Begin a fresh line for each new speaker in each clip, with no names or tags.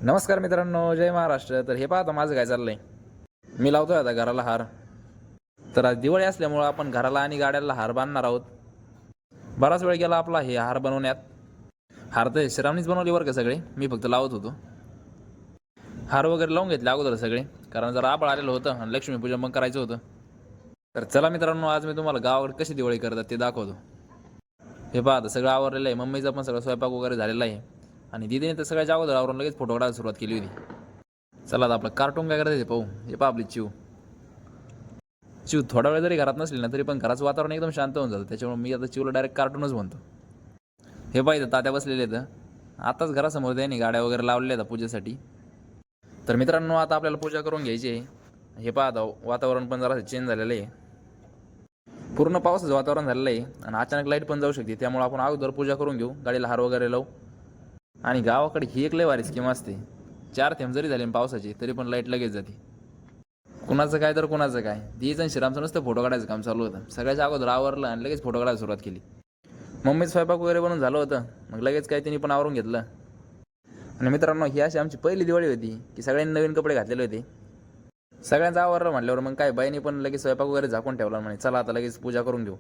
नमस्कार मित्रांनो, जय महाराष्ट्र. तर हे पाहता माझं काय चाललंय. मी लावतोय आता घराला हार. तर आज दिवाळी असल्यामुळं आपण घराला आणि गाड्याला हार बांधणार आहोत. बराच वेळ गेला आपला हे हार बनवण्यात. हार तर श्रावणीच बनवले बरं का सगळे, मी फक्त लावत होतो. हार वगैरे लावून घेतले अगोदर सगळे, कारण जरा आभाळ आलेलं होतं आणि लक्ष्मीपूजन पण करायचं होतं. तर चला मित्रांनो, आज मी तुम्हाला गावाकडे कशी दिवाळी करतात ते दाखवतो. हे पहा आता सगळं आवरलेलं आहे. मम्मीचा पण सगळं स्वयंपाक वगैरे झालेला आहे आणि दीदीने तर सगळ्याच्या अगोदर आवरून लगेच फोटो काढायला सुरुवात केली होती. चला आता आपलं कार्टून काय करते ते पाहू. हे पहा आपली चिव. थोडा वेळ जरी घरात नसली ना तरी पण घराचं वातावरण एकदम शांत होऊन जातं. त्याच्यामुळे मी आता चिवला डायरेक्ट कार्टूनच म्हणतो. हे पाहिजे तात्या बसलेले आहेत. आताच घरासमोर त्यांनी गाड्या वगैरे लावलेल्या आहेत पूजेसाठी. तर मित्रांनो, आता आपल्याला पूजा करून घ्यायची आहे. हे पहा आता वातावरण पण जरा चेंज झालेलं आहे. पूर्ण पावसाचं वातावरण झालेलं आहे आणि अचानक लाईट पण जाऊ शकते. त्यामुळे आपण अगोदर पूजा करून घेऊ, गाडीला हार वगैरे लावू. आणि गावाकडे ही एक लय भारी स्कीम असते. 4 थेंब जरी झाले पावसाचे तरी पण लाईट लगेच जाते. कुणाचं काय तर कुणाचं काय. दीचं आणि श्रीरामचं नुसतं फोटो काढायचं काम चालू होतं. सगळ्याच्या अगोदर आवरलं आणि लगेच फोटो काढायला सुरुवात केली. मम्मीचं स्वयंपाक वगैरे बनून झालं होतं, मग लगेच काय तिने पण आवरून घेतलं. आणि मित्रांनो, ही अशी आमची पहिली दिवाळी होती की सगळ्यांनी नवीन कपडे घातलेले होते. सगळ्यांचं आवरलं म्हटल्यावर मग काय बाईने पण लगेच स्वयंपाक वगैरे झाकून ठेवला. म्हणे चला आता लगेच पूजा करून घेऊ.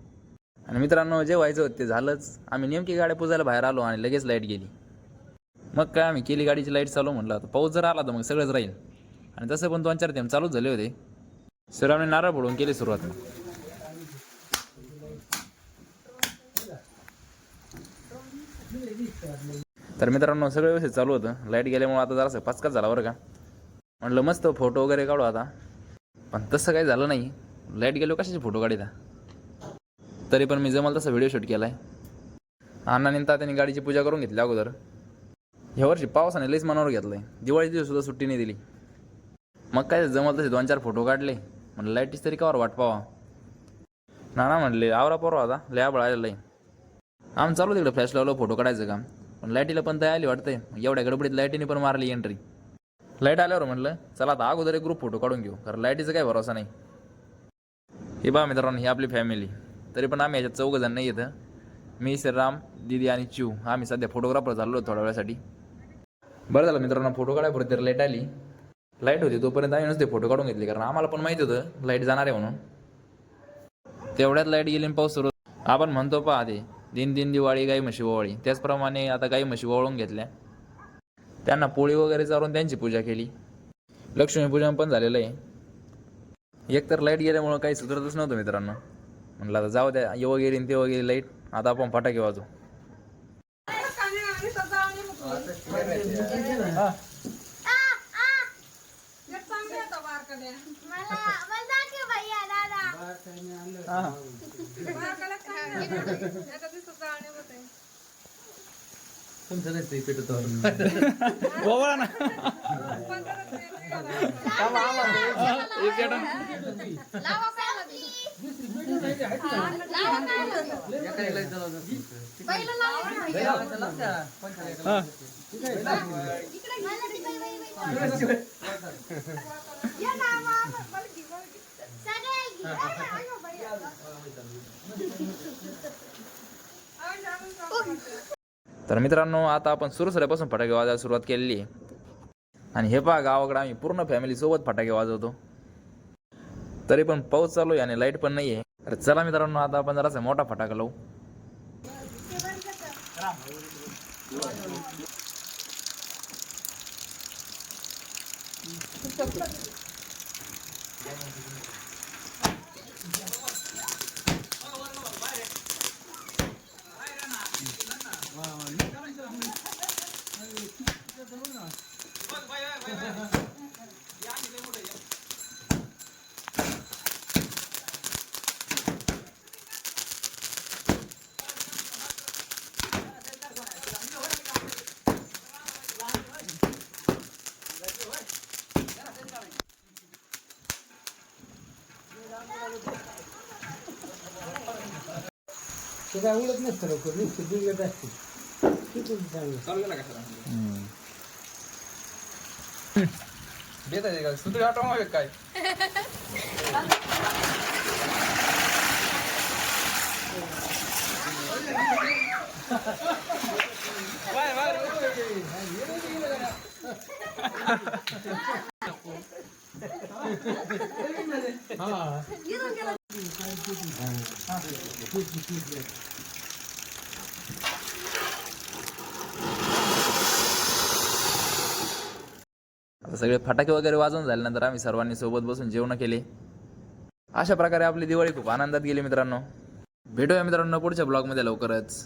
आणि मित्रांनो, जे व्हायचं होतं ते झालंच. आम्ही नेमकी गाड्या पूजायला बाहेर आलो आणि लगेच लाईट गेली. मग काय आम्ही केली गाडीची लाईट चालू. म्हणलं आता पाऊस जर आला तर मग सगळंच राहील. आणि तसं पण 2-4 थेंब चालूच झाले होते. श्रीरामने नारळ फोडून केली सुरुवात. तर मित्रांनो, सगळं व्यवस्थित चालू होतं. लाईट गेल्यामुळे आता जरासं पाचकाच झाला बरं का. म्हटलं मस्त फोटो वगैरे काढू आता, पण तसं काही झालं नाही. लाईट गेलो कशाचे फोटो काढिता. तरी पण मी जमल तसा व्हिडिओ शूट केला आहे. अण्णाने तात्याने गाडीची पूजा करून घेतली अगोदर. ह्या वर्षी पावसाने लईच मनावर घेतलं आहे. दिवाळीची दिवस सुद्धा सुट्टी नाही दिली. मग काय जमल तसे 2-4 फोटो काढले. म्हणलं लाईटीच तरी कवर वाट पावा. नाना म्हणले आवरा पोरवा आता लय आभाळ आलेलं आहे. आम चालू तिकडे फ्लॅश लावलं फोटो काढायचं काम, पण लाईटीला पण तयार आली वाटतंय. एवढ्या गडबडीत लाईटीने पण मारली एंट्री. लाईट आल्यावर म्हणलं चला आता अगोदर एक ग्रुप फोटो काढून घेऊ, कारण लाईटीचा काही भरोसा नाही. हे बा मित्रांनो, ही आपली फॅमिली. तरी पण आम्ही याच्यात 4 जण नाही येतं. मी, श्रीराम, दीदी आणि चिव. आम्ही सध्या फोटोग्राफर झालो थोड्या वेळासाठी. बरं झालं मित्रांनो, फोटो काढायपर्यंत तर लाईट आली. लाईट होती तोपर्यंत आम्ही नुसते फोटो काढून घेतले, कारण आम्हाला पण माहिती होतं लाईट जाणार आहे म्हणून. तेवढ्यात लाईट गेली आणि पाऊस सुरू. आपण म्हणतो पहा ते दिन दिन दिवाळी गाई म्हशी ओवाळी, त्याचप्रमाणे आता गाई म्हशी ओवाळून घेतल्या. त्यांना पोळी वगैरे चारून त्यांची पूजा केली. लक्ष्मीपूजन पण झालेलं आहे. एकतर लाईट गेल्यामुळं काही सुधरतच नव्हतं मित्रांनो. म्हटलं आता जाऊ द्या, येऊ गेली ते वगैरे लाईट. आता आपण फटाके वाजू. तुमचं नसते पेटत ना. तर मित्रांनो, आता आपण सुरसऱ्यापासून फटाके वाजवायला सुरुवात केलेली आहे. आणि हे पहा, गावाकडे आम्ही पूर्ण फॅमिली सोबत फटाके वाजवतो. तरी पण पाऊस चालू आहे आणि लाईट पण नाही आहे. तर चला मित्रांनो, आता आपण जरासा मोठा फटाका लावू.
काय उडत नसतं लवकर, नुसतं बिघडत असते.
काय
हा
आता सगळे फटाके वगैरे वाजवून झाल्यानंतर आम्ही सर्वांनी सोबत बसून जेवण केले. अशा प्रकारे आपली दिवाळी खूप आनंदात गेली मित्रांनो. भेटूया मित्रांनो पुढच्या ब्लॉगमध्ये लवकरच.